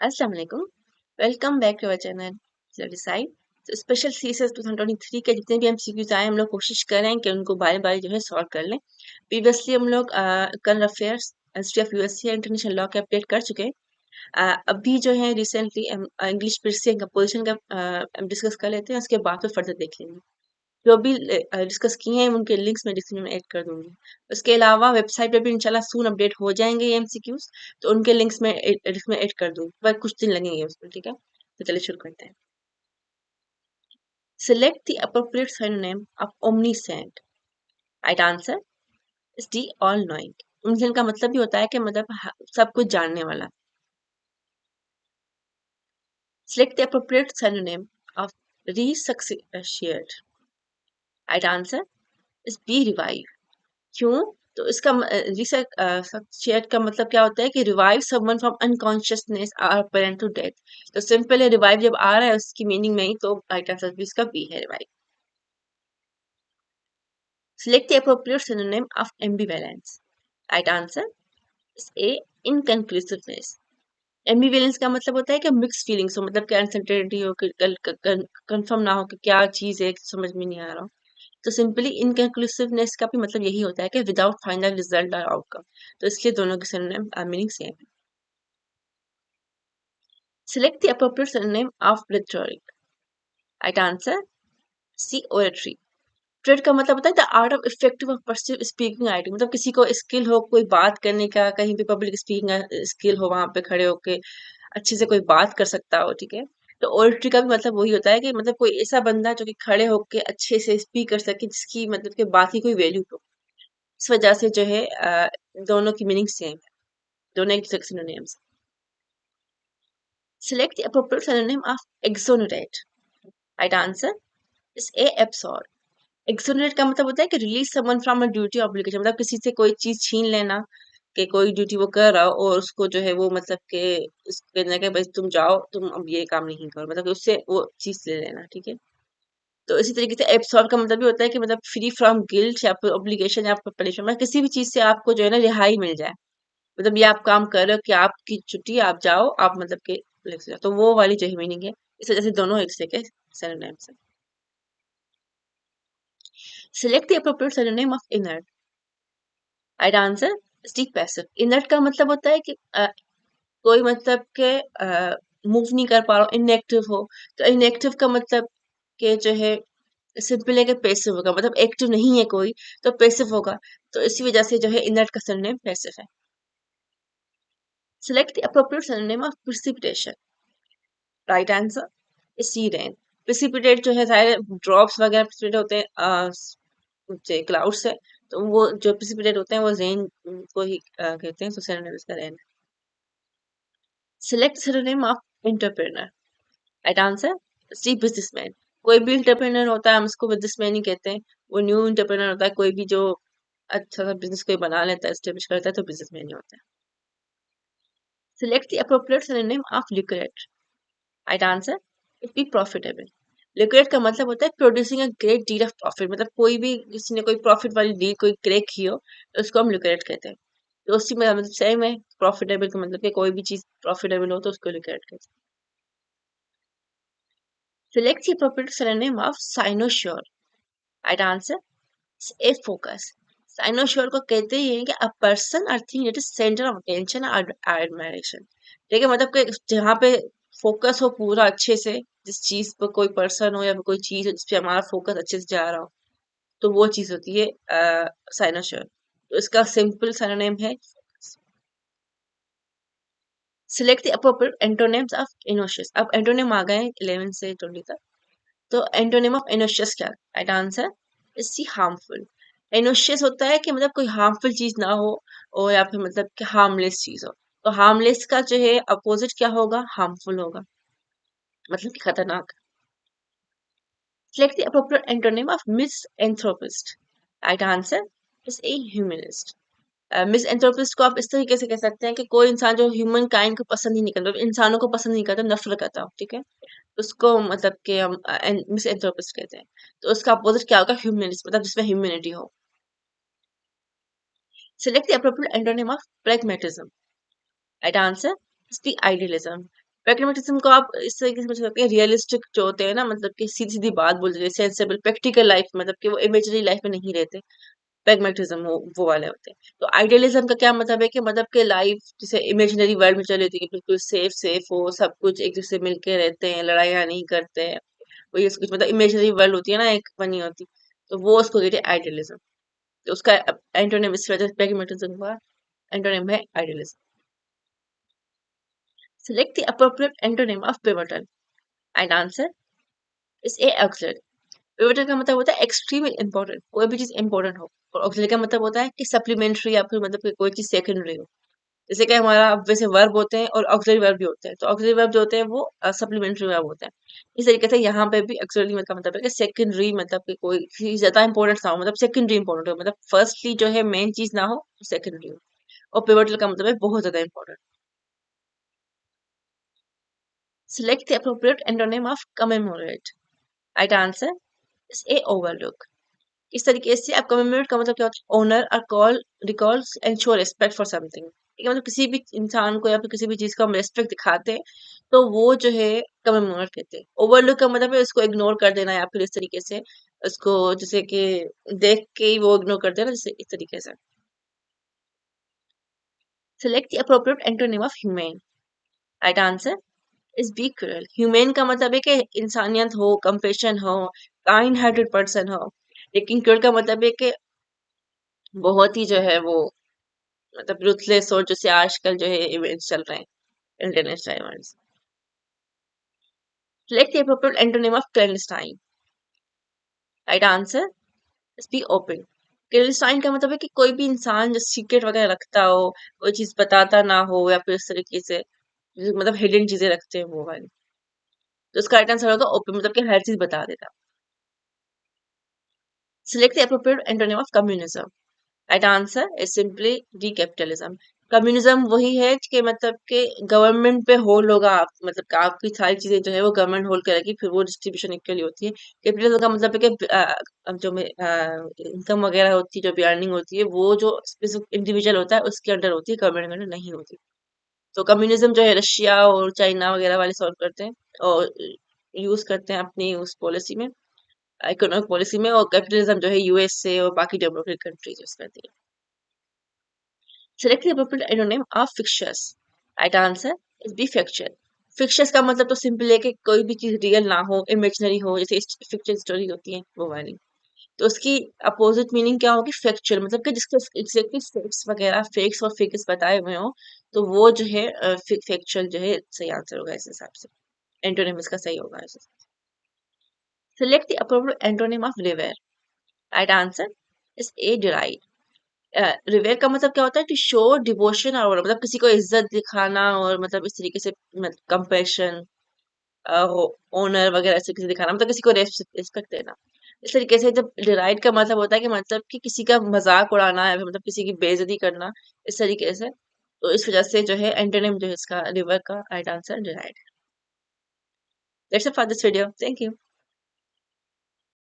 अस्सलाम वालेकुम। Welcome back to our channel decide. तो स्पेशल सीरीज 2023 के जितने भी एमसीक्यूज आए हम लोग कोशिश कर रहे हैं कि उनको बारी बारी जो है सॉल्व कर लें। प्रीवियसली हम लोग current affairs, history of USA, international law के अपडेट कर चुके हैं। अभी जो है रिसेंटली इंग्लिश प्रीसिंग का पोजिशन का डिस्कस कर लेते हैं, उसके बाद फिर फर्दर देख लेंगे। जो भी डिस्कस किए हैं उनके लिंक्स मैं डिस्क्रिप्शन में ऐड कर दूंगी। उसके अलावा वेबसाइट पे भी इंशाल्लाह सून अपडेट हो जाएंगे ये एमसीक्यूज, तो उनके लिंक्स में इसमें ऐड कर दूंगी, पर कुछ दिन लगेंगे उसमें। ठीक है, तो चलिए शुरू करते हैं। Select the appropriate synonym of omniscient. Right answer is the all knowing. Omniscient का मतलब भी होता है कि मतलब सब कुछ जानने वाला। Select the appropriate synonym of resuscitate. Right answer is B revive. क्यों? तो इसका शेयर का मतलब क्या होता है कि रिवाइव समवन फ्रॉम अनकॉन्शियसनेस और अपेरेंट टू डेथ। तो सिंपल है, रिवाइव जब आ रहा है उसकी मीनिंग में ही, तो राइट आंसर भी इसका बी है, revive. Select the appropriate synonym of ambivalence. Right answer is A inconclusiveness. Ambivalence का मतलब होता है कि मिक्स फीलिंग्स हो, मतलब कि अनसर्टेनिटी हो, कि कंफर्म ना हो कि क्या चीज है, समझ में नहीं आ रहा हो। तो सिंपली इनकंक्लूसिवनेस का भी मतलब यही होता है कि विदाउट फाइनल रिजल्ट और आउटकम। तो इसलिए दोनों के सिनोनिम मीनिंग सेम है। Select the appropriate synonym of rhetoric. Right answer C. Oratory. Trade का मतलब होता है द आर्ट ऑफ इफेक्टिव और पर्सिव स्पीकिंग आइडिया, मतलब किसी को स्किल हो कोई बात करने का, कहीं भी पब्लिक स्पीकिंग स्किल हो, वहां पे खड़े होके अच्छे से कोई बात कर सकता हो। ठीक है, तो ओरेटरी का भी मतलब वही होता है कि मतलब कोई ऐसा बंदा जो कि खड़े होके अच्छे से स्पीक कर सके, जिसकी मतलब कि बात की कोई वैल्यू हो। इस वजह से जो है दोनों की मीनिंग सेम है, दोनों एक synonyms. Select the appropriate synonym of exonerate. Right answer is A absorb. Exonerate का मतलब होता है कि release someone from a duty obligation, मतलब किसी से कोई चीज छीन लेना, कि कोई ड्यूटी वो कर रहा हो और उसको जो है वो मतलब के उसके कहना कि भाई तुम जाओ, तुम अब ये काम नहीं करो, मतलब कि उससे वो चीज ले लेना। ठीक है, तो इसी तरीके से एब्सॉर्ब का मतलब भी होता है कि मतलब फ्री फ्रॉम गिल्ट या फिर ऑब्लिगेशन या फिर पनिशमेंट, मतलब किसी भी चीज से आपको जो है ना रिहाई मिल जाए। मतलब ये आप काम कर रहे हो कि आपकी छुट्टी, आप जाओ, आप मतलब के relax हो जाओ। तो वो वाली जो है मीनिंग है। इस वजह से दोनों एक से के synonyms हैं। Select the appropriate synonym of inert. Right answer is D passive. Inert का मतलब होता है कि कोई मतलब के मूव नहीं कर पा रहा हो, इनएक्टिव हो। तो इनएक्टिव का मतलब के जो है सिंपल है कि पैसिव होगा, मतलब एक्टिव नहीं है कोई, तो पैसिव होगा। तो इसी वजह से जो है इनर्ट का सरनेम पैसिव है। Select the appropriate surname of precipitation. Right answer is C rain. Precipitate जो है सारे ड्रॉप्स वगैरह प्रिसिपिटेट होते हैं क्लाउड से, तो वो जो प्रिसिपिटेट होते हैं वो रेन को ही कहते हैं, तो सरनेम इसका rain. Select synonym of entrepreneur. Right answer C businessman. कोई भी एंटरप्रेन्योर होता है हम उसको बिजनेसमैन ही कहते हैं। वो न्यू एंटरप्रेन्योर होता है कोई भी जो अच्छा सा बिजनेस कोई बना लेता है, एस्टेब्लिश करता है, तो बिजनेसमैन ही होता है। Select the appropriate synonym of liquidate. Right answer it be profitable. Liquidate का मतलब होता है producing a great deal of profit, मतलब कोई भी किसी ने कोई प्रॉफिट वाली डील कोई क्रैक की हो, तो उसको हम लिक्विडेट कहते हैं। तो उसी में मतलब सेम है, प्रॉफिटेबल का मतलब कि कोई भी चीज प्रॉफिटेबल हो तो उसको लिक्विडेट कहते हैं। Select the appropriate synonym of cynosure. Right answer is a focus. Cynosure को कहते ही हैं कि a person or thing that is center of attention or admiration. ठीक है, मतलब कि जहाँ पे फोकस हो पूरा अच्छे से, जिस चीज पर कोई पर्सन हो या फिर कोई चीज हो जिस पे हमारा फोकस अच्छे से जा रहा हो, तो वो चीज होती है साइनोशर। तो इसका सिंपल सिनोनिम है। Select the appropriate antonyms of innocuous. अब एंटोनिम आ गए हैं 11 से 20 तक। तो एंटोनिम ऑफ इनोशियस क्या? Right answer is C harmful. Innocuous होता है कि मतलब कोई हार्मफुल चीज ना हो, और या फिर मतलब कि हार्मलेस चीज हो। तो हार्मलेस का जो है अपोजिट क्या होगा? हार्मफुल होगा, मतलब कि खतरनाक। Select the appropriate antonym of misanthropist. Right answer is a humanist. Misanthropist को आप इस तरीके से कह सकते हैं कि कोई इंसान जो ह्यूमन काइंड को पसंद ही नहीं करता, मतलब इंसानों को पसंद नहीं करता, नफरत करता हो। ठीक है, उसको मतलब कि हम मिसएंथ्रोपिस्ट कहते हैं। तो उसका अपोजिट क्या होगा? ह्यूमनिस्ट, मतलब जिसमें ह्यूमैनिटी हो। Select the appropriate antonym of pragmatism. Right answer is the idealism. Pragmatism को आप इस तरीके से समझ सकते हैं, रियलिस्टिक जो होते हैं ना, मतलब कि सीधी-सीधी बात बोलते हैं, सेंसिबल, प्रैक्टिकल लाइफ, मतलब कि वो इमेजिनरी लाइफ में नहीं रहते। प्रैग्मेटिज्म वो वाले होते हैं। तो आइडियलिज्म का क्या मतलब है कि मतलब कि लाइफ जैसे इमेजिनरी वर्ल्ड में चली होती है कि बिल्कुल सेफ सेफ हो, सब कुछ एक दूसरे से मिलके रहते हैं, लड़ाइयाँ नहीं करते हैं। वो ये कुछ मतलब इमेजिनरी वर्ल्ड होती है ना, एक बनी होती, तो वो उसको कहते हैं आइडियलिज्म। तो उसका एंटोनिम इस वजह से प्रैग्मेटिज्म हुआ, एंटोनिम है idealism. Select the appropriate antonym of pivotal and answer is A auxiliary. Pivotal का मतलब होता है एक्सट्रीमली इंपॉर्टेंट, कोई भी चीज इंपॉर्टेंट हो, और ऑक्सिलरी का मतलब होता है कि सप्लीमेंट्री या फिर मतलब कि कोई चीज सेकेंडरी हो। जैसे कि हमारा वैसे वर्ब होते हैं और ऑक्सिलरी वर्ब भी होते हैं, तो ऑक्सिलरी वर्ब जो होते हैं वो सप्लीमेंट्री वर्ब होते हैं। इस तरीके से यहाँ पे भी ऑक्सिलरी का मतलब है कि सेकेंडरी, मतलब कि कोई चीज ज्यादा इंपॉर्टेंट ना हो, मतलब सेकेंडरी इंपॉर्टेंट हो, मतलब फर्स्टली जो है मेन चीज ना हो, सेकेंडरी हो। और पिवोटल का मतलब है बहुत ज्यादा important. Select the appropriate antonym of commemorate. Right answer is A overlook. इस तरीके से आप कमेमोरेट का मतलब क्या होता है, ऑनर और call, recalls and show respect for something. ठीक है, मतलब किसी भी इंसान को या फिर किसी भी चीज को हम रिस्पेक्ट दिखाते हैं, तो वो जो है कमेमोरेट कहते हैं। ओवरलुक का मतलब है उसको इग्नोर कर देना, या फिर इस तरीके से उसको, जैसे कि देख के ही वो इग्नोर कर देना, जैसे इस तरीके से। Select the appropriate antonym of humane. Right answer is B cruel. Humane का मतलब है कि इंसानियत हो, कंपेशन हो, काइंड हार्टेड पर्सन हो। लेकिन क्रूअल का मतलब है कि बहुत ही जो है वो, मतलब रूथलेस, और जैसे आजकल जो है इवेंट्स चल रहे हैं, international events. Select the appropriate antonym of clandestine. Right answer is be open. Clandestine का मतलब है कि कोई भी इंसान जो सीक्रेट वगैरह रखता हो, कोई चीज बताता ना हो, या फिर इस तरीके से मतलब हिडन चीजें रखते हैं वो वाली। तो उसका राइट आंसर होगा ओपन, मतलब कि हर चीज बता देता। Select the appropriate antonym of communism. Right answer is simply D capitalism. Communism वही है कि मतलब कि गवर्नमेंट पे होल्ड होगा, आप मतलब कि आपकी सारी चीजें जो है वो गवर्नमेंट होल्ड करेगी, फिर वो डिस्ट्रीब्यूशन इक्वली होती है। कैपिटलिज्म का मतलब है कि जो इनकम वगैरह होती है, जो भी अर्निंग होती है, वो जो स्पेसिफिक इंडिविजुअल होता है उसके अंडर होती है, गवर्नमेंट के अंडर नहीं होती। तो कम्युनिज्म जो है रशिया और चाइना वगैरह वाले सॉल्व करते हैं, और यूज करते हैं अपनी उस पॉलिसी में, इकोनॉमिक पॉलिसी में। और कैपिटलिज्म जो है यूएसए और बाकी डेवलप्ड कंट्रीज यूज करती है। Select the appropriate antonym of fictitious. Right answer is be factual. Fictitious का मतलब तो सिंपल है कि कोई भी चीज रियल ना हो, इमेजिनरी हो, जैसे फिक्शन स्टोरी होती है वो वाली। तो उसकी अपोजिट मीनिंग क्या होगी, फैक्चुअल, मतलब कि जिसके एग्जैक्टली फैक्ट्स वगैरह, फेक्स और फिगर्स बताए हुए हो, तो वो जो है फैक्चुअल जो है सही आंसर होगा इस हिसाब से। एंटोनिम इसका सही होगा इस हिसाब से। Select the appropriate antonym of revere. Right answer is a deride. Revere का मतलब क्या होता है, टू शो डिवोशन, और मतलब किसी को इज्जत दिखाना, और मतलब इस तरीके से कंपैशन, ऑनर वगैरह ऐसे किसी दिखाना, मतलब किसी को रिस्पेक्ट देना। इस तरीके से जब डिराइड का मतलब होता है कि मतलब कि किसी का मजाक उड़ाना, या फिर मतलब किसी की बेइज्जती करना, इस तरीके से। तो इस वजह से जो है एंटोनिम जो है इसका रिवर का right answer deride. That's it for this video, thank you.